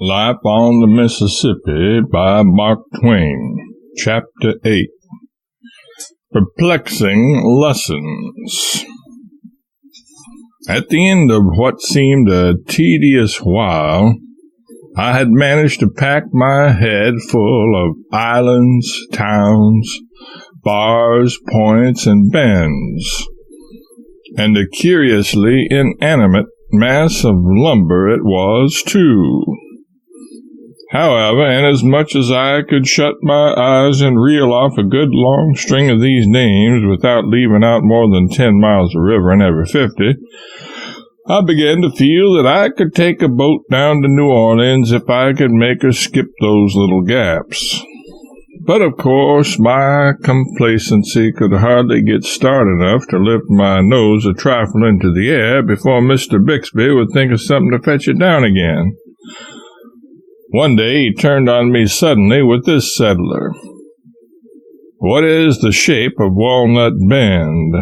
Life on the Mississippi by Mark Twain. Chapter 8. Perplexing Lessons. At the end of what seemed a tedious while, I had managed to pack my head full of islands, towns, bars, points, and bends, and a curiously inanimate mass of lumber it was, too. However, inasmuch as I could shut my eyes and reel off a good long string of these names without leaving out more than 10 miles of river in every 50, I began to feel that I could take a boat down to New Orleans if I could make her skip those little gaps. But of course, my complacency could hardly get started enough to lift my nose a trifle into the air before Mr. Bixby would think of something to fetch it down again. One day he turned on me suddenly with this settler. "What is the shape of Walnut Bend?"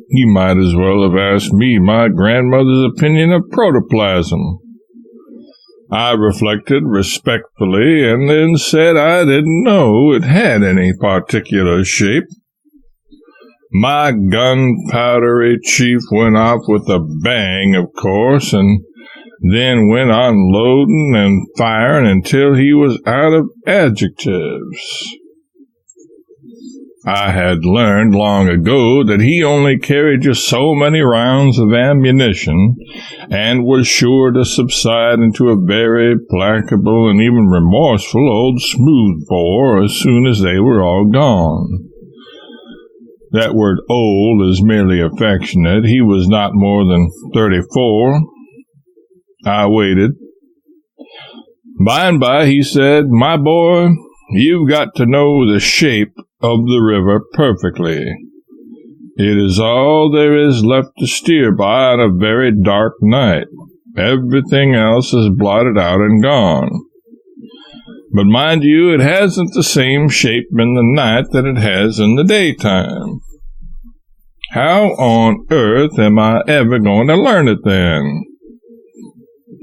He might as well have asked me my grandmother's opinion of protoplasm. I reflected respectfully and then said I didn't know it had any particular shape. My gunpowdery chief went off with a bang, of course, and then went on loading and firing until he was out of adjectives. I had learned long ago that he only carried just so many rounds of ammunition and was sure to subside into a very placable and even remorseful old smoothbore as soon as they were all gone. That word old is merely affectionate. He was not more than 34. I waited. By and by he said, "My boy, you've got to know the shape of the river perfectly. It is all there is left to steer by on a very dark night. Everything else is blotted out and gone. But mind you, it hasn't the same shape in the night that it has in the daytime. How on earth am I ever going to learn it then?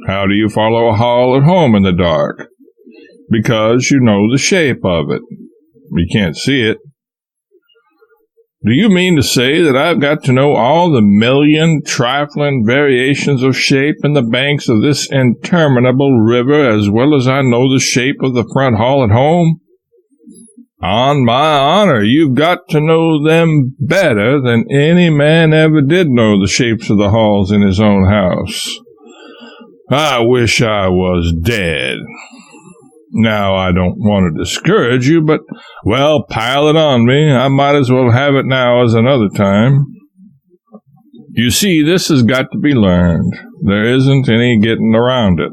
How do you follow a hall at home in the dark? Because you know the shape of it. You can't see it. Do you mean to say that I've got to know all the million trifling variations of shape in the banks of this interminable river as well as I know the shape of the front hall at home? On my honor, you've got to know them better than any man ever did know the shapes of the halls in his own house. I wish I was dead. Now, I don't want to discourage you, but, well, pile it on me. I might as well have it now as another time. You see, this has got to be learned. There isn't any getting around it.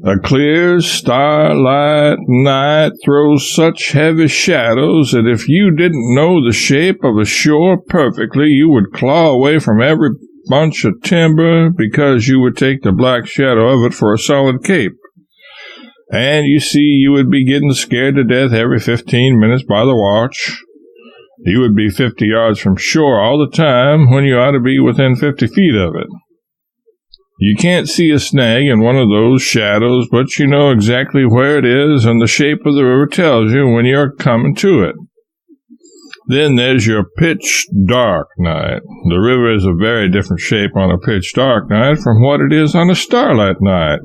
A clear starlight night throws such heavy shadows that if you didn't know the shape of a shore perfectly, you would claw away from every bunch of timber because you would take the black shadow of it for a solid cape. And you see, you would be getting scared to death every 15 minutes by the watch. You would be 50 yards from shore all the time when you ought to be within 50 feet of it. You can't see a snag in one of those shadows, but you know exactly where it is, and the shape of the river tells you when you're coming to it. Then there's your pitch-dark night. The river is a very different shape on a pitch-dark night from what it is on a starlight night.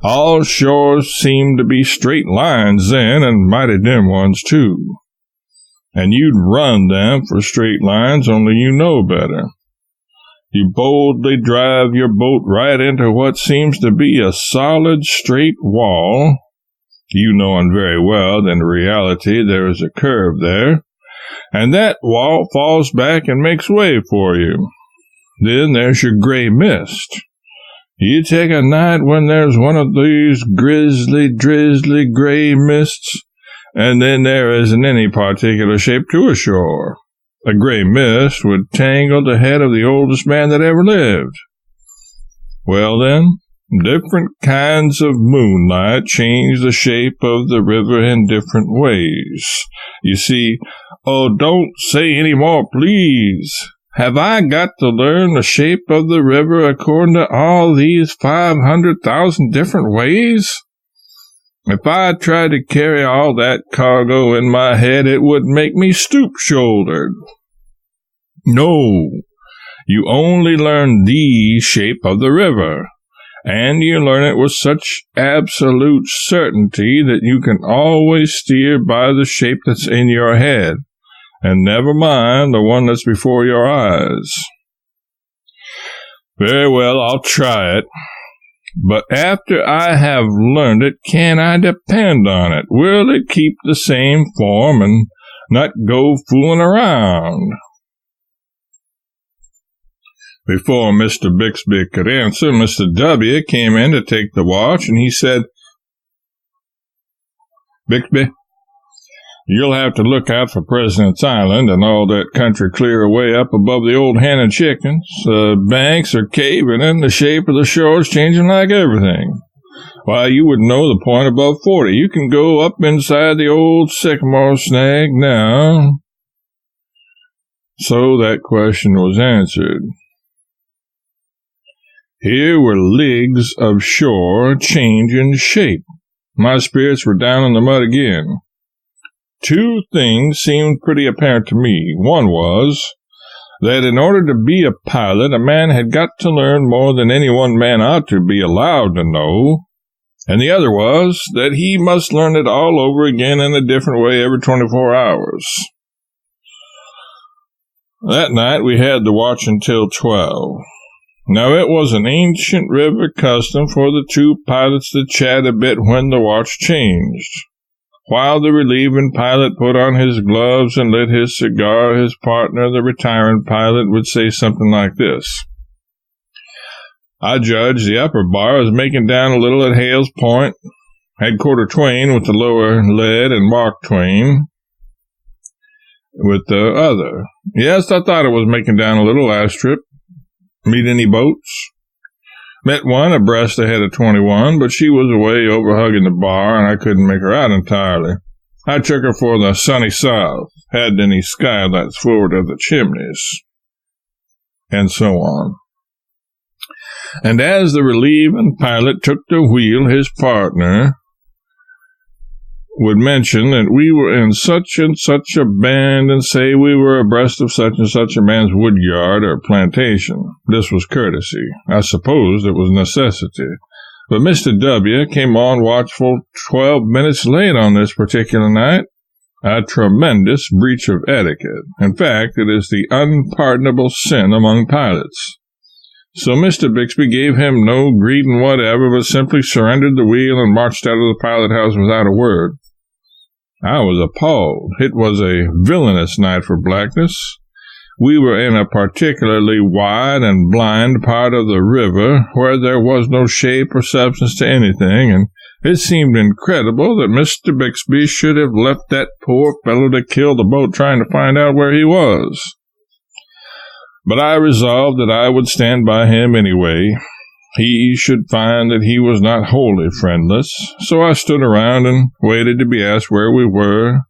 All shores seem to be straight lines then, and mighty dim ones, too. And you'd run them for straight lines, only you know better. You boldly drive your boat right into what seems to be a solid straight wall, you knowing very well that in reality there is a curve there, and that wall falls back and makes way for you. Then there's your gray mist. You take a night when there's one of these grisly, drizzly gray mists, and then there isn't any particular shape to a shore. A gray mist would tangle the head of the oldest man that ever lived. Well then, different kinds of moonlight change the shape of the river in different ways. You see, oh, don't say any more, please. have I got to learn the shape of the river according to all these 500,000 different ways? If I tried to carry all that cargo in my head, it would make me stoop-shouldered. No, you only learn the shape of the river, and you learn it with such absolute certainty that you can always steer by the shape that's in your head, and never mind the one that's before your eyes. Very well, I'll try it. But after I have learned it, can I depend on it? Will it keep the same form and not go fooling around? Before Mr. Bixby could answer, Mr. W. came in to take the watch, and he said, "Bixby, you'll have to look out for President's Island and all that country clear away up above the old hen and chickens. The banks are caving in, the shape of the shore's changing like everything. Why, you would know the point above 40. You can go up inside the old sycamore snag now." So that question was answered. Here were leagues of shore changing shape. My spirits were down in the mud again. Two things seemed pretty apparent to me. One was that in order to be a pilot, a man had got to learn more than any one man ought to be allowed to know, and the other was that he must learn it all over again in a different way every 24 hours. That night we had the watch until 12. Now it was an ancient river custom for the two pilots to chat a bit when the watch changed. While the relieving pilot put on his gloves and lit his cigar, his partner, the retiring pilot, would say something like this: "I judge the upper bar is making down a little at Hale's Point. Headquarter Twain with the lower lead and Mark Twain with the other. Yes, I thought it was making down a little last trip. Meet any boats?" "Met one abreast ahead of 21, but she was away overhugging the bar, and I couldn't make her out entirely. I took her for the sunny south. Hadn't any skylights forward of the chimneys." And so on. And as the relieving pilot took the wheel, his partner would mention that we were in such and such a bend and say we were abreast of such and such a man's wood yard or plantation. This was courtesy. I supposed it was necessity. But Mr. W. came on watchful 12 minutes late on this particular night. A tremendous breach of etiquette. In fact, it is the unpardonable sin among pilots. So Mr. Bixby gave him no greeting whatever, but simply surrendered the wheel and marched out of the pilot house without a word. I was appalled. It was a villainous night for blackness. We were in a particularly wide and blind part of the river, where there was no shape or substance to anything, and it seemed incredible that Mr. Bixby should have left that poor fellow to kill the boat trying to find out where he was. But I resolved that I would stand by him anyway. He should find that he was not wholly friendless, so I stood around and waited to be asked where we were.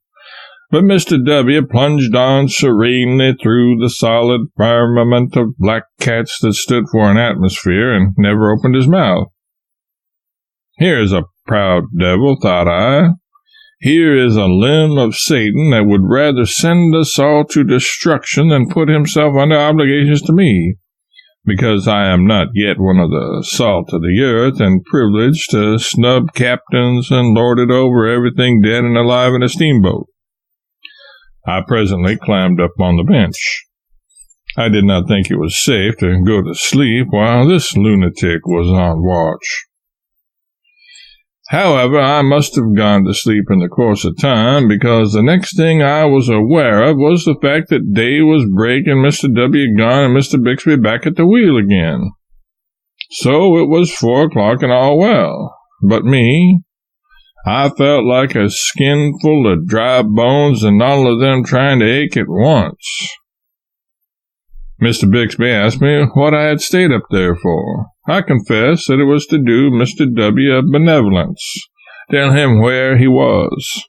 But Mr. W. plunged on serenely through the solid firmament of black cats that stood for an atmosphere, and never opened his mouth. Here's a proud devil, thought I. Here is a limb of Satan that would rather send us all to destruction than put himself under obligations to me, because I am not yet one of the salt of the earth and privileged to snub captains and lord it over everything dead and alive in a steamboat. I presently climbed up on the bench. I did not think it was safe to go to sleep while this lunatic was on watch. However, I must have gone to sleep in the course of time, because the next thing I was aware of was the fact that day was breaking, Mr. W. gone, and Mr. Bixby back at the wheel again. So it was 4 o'clock and all well. But me, I felt like a skin full of dry bones, and all of them trying to ache at once. Mr. Bixby asked me what I had stayed up there for. I confessed that it was to do Mr. W. a benevolence, tell him where he was.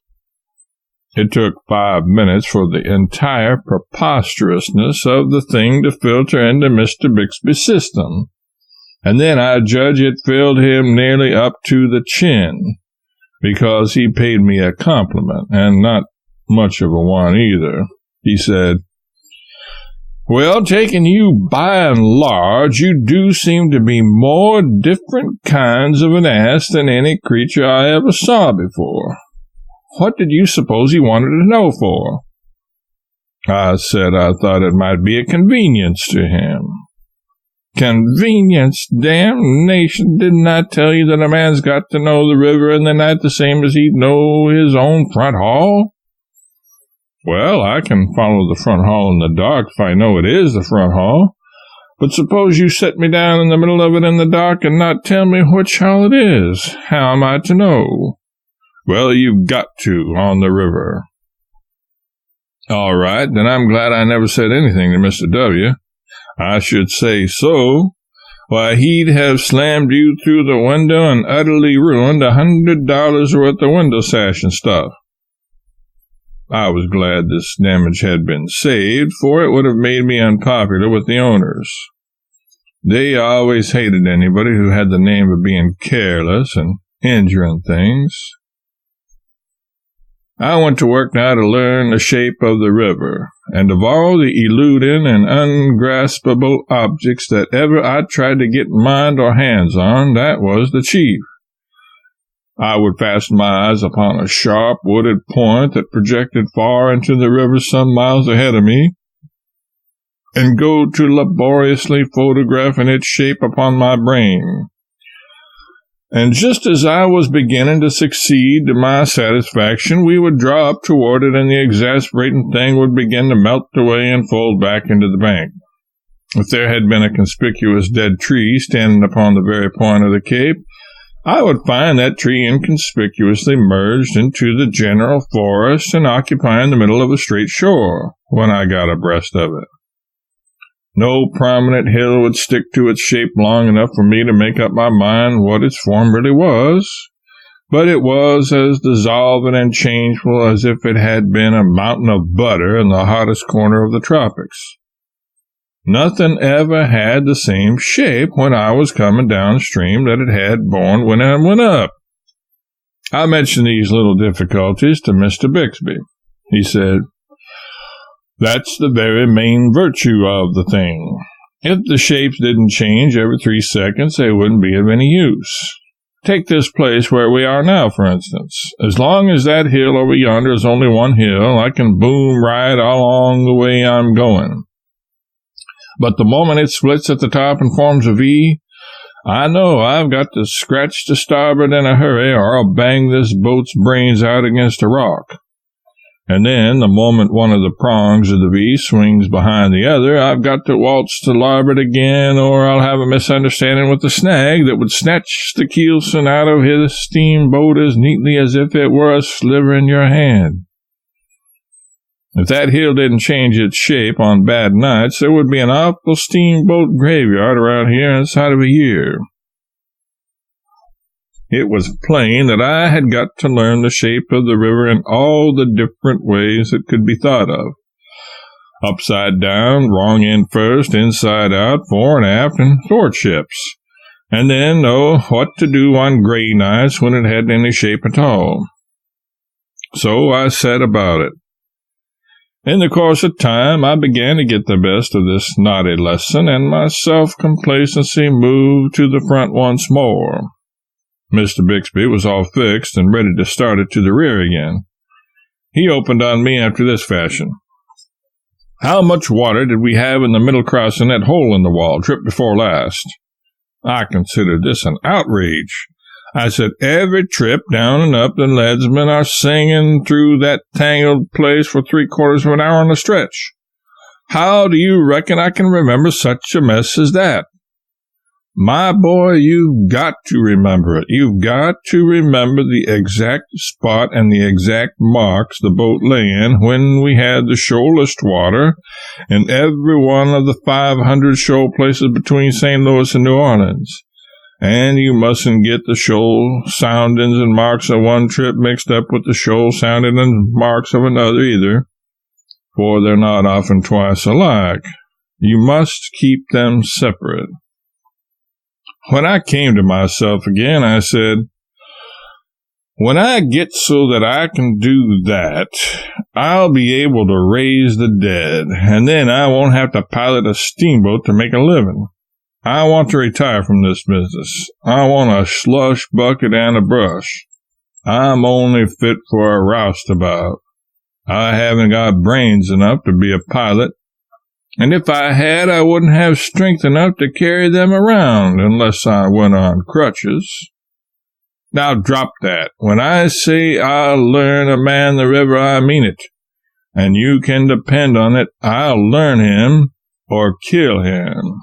It took 5 minutes for the entire preposterousness of the thing to filter into Mr. Bixby's system, and then I judge it filled him nearly up to the chin, because he paid me a compliment, and not much of a one either. He said, "Well, taking you by and large, you do seem to be more different kinds of an ass than any creature I ever saw before. What did you suppose he wanted to know for?" I said I thought it might be a convenience to him. "Convenience? Damnation, didn't I tell you that a man's got to know the river in the night the same as he'd know his own front hall?" "Well, I can follow the front hall in the dark if I know it is the front hall. But suppose you set me down in the middle of it in the dark and not tell me which hall it is. How am I to know?" "Well, you've got to, on the river." "All right, then I'm glad I never said anything to Mr. W." "I should say so. Why, he'd have slammed you through the window and utterly ruined $100 worth of window sash and stuff." I was glad this damage had been saved, for it would have made me unpopular with the owners. They always hated anybody who had the name of being careless and injuring things. I went to work now to learn the shape of the river, and of all the eluding and ungraspable objects that ever I tried to get mind or hands on, that was the chief. I would fasten my eyes upon a sharp, wooded point that projected far into the river some miles ahead of me, and go to laboriously photographing its shape upon my brain. And just as I was beginning to succeed to my satisfaction, we would draw up toward it, and the exasperating thing would begin to melt away and fold back into the bank. If there had been a conspicuous dead tree standing upon the very point of the cape, I would find that tree inconspicuously merged into the general forest and occupying the middle of a straight shore when I got abreast of it. No prominent hill would stick to its shape long enough for me to make up my mind what its form really was, but it was as dissolving and changeful as if it had been a mountain of butter in the hottest corner of the tropics. Nothing ever had the same shape when I was coming downstream that it had borne when I went up. I mentioned these little difficulties to Mr. Bixby. He said, "That's the very main virtue of the thing. If the shapes didn't change every 3 seconds, they wouldn't be of any use. Take this place where we are now, for instance. As long as that hill over yonder is only one hill, I can boom right along the way I'm going. But the moment it splits at the top and forms a V, I know I've got to scratch to starboard in a hurry, or I'll bang this boat's brains out against a rock. And then, the moment one of the prongs of the V swings behind the other, I've got to waltz to larboard again, or I'll have a misunderstanding with the snag that would snatch the keelson out of his steamboat as neatly as if it were a sliver in your hand. If that hill didn't change its shape on bad nights, there would be an awful steamboat graveyard around here inside of a year." It was plain that I had got to learn the shape of the river in all the different ways it could be thought of. Upside down, wrong end first, inside out, fore and aft, and thwartships. And then know what to do on gray nights when it hadn't any shape at all. So I set about it. In the course of time, I began to get the best of this knotty lesson, and my self-complacency moved to the front once more. Mr. Bixby was all fixed and ready to start it to the rear again. He opened on me after this fashion. "How much water did we have in the middle crossing that hole in the wall, trip before last?" I considered this an outrage. I said, "Every trip down and up the leadsmen are singing through that tangled place for 3/4 of an hour on a stretch. How do you reckon I can remember such a mess as that?" "My boy, you've got to remember it. You've got to remember the exact spot and the exact marks the boat lay in when we had the shoalest water in every one of the 500 shoal places between St. Louis and New Orleans. And you mustn't get the shoal soundings and marks of one trip mixed up with the shoal soundings and marks of another either, for they're not often twice alike. You must keep them separate. When I came to myself again, I said, when I get so that I can do that, I'll be able to raise the dead, and then I won't have to pilot a steamboat to make a living. I want to retire from this business. I want a slush bucket and a brush. I'm only fit for a roustabout. I haven't got brains enough to be a pilot, and if I had, I wouldn't have strength enough to carry them around unless I went on crutches. Now drop that. When I say I'll learn a man the river, I mean it, and you can depend on it, I'll learn him or kill him.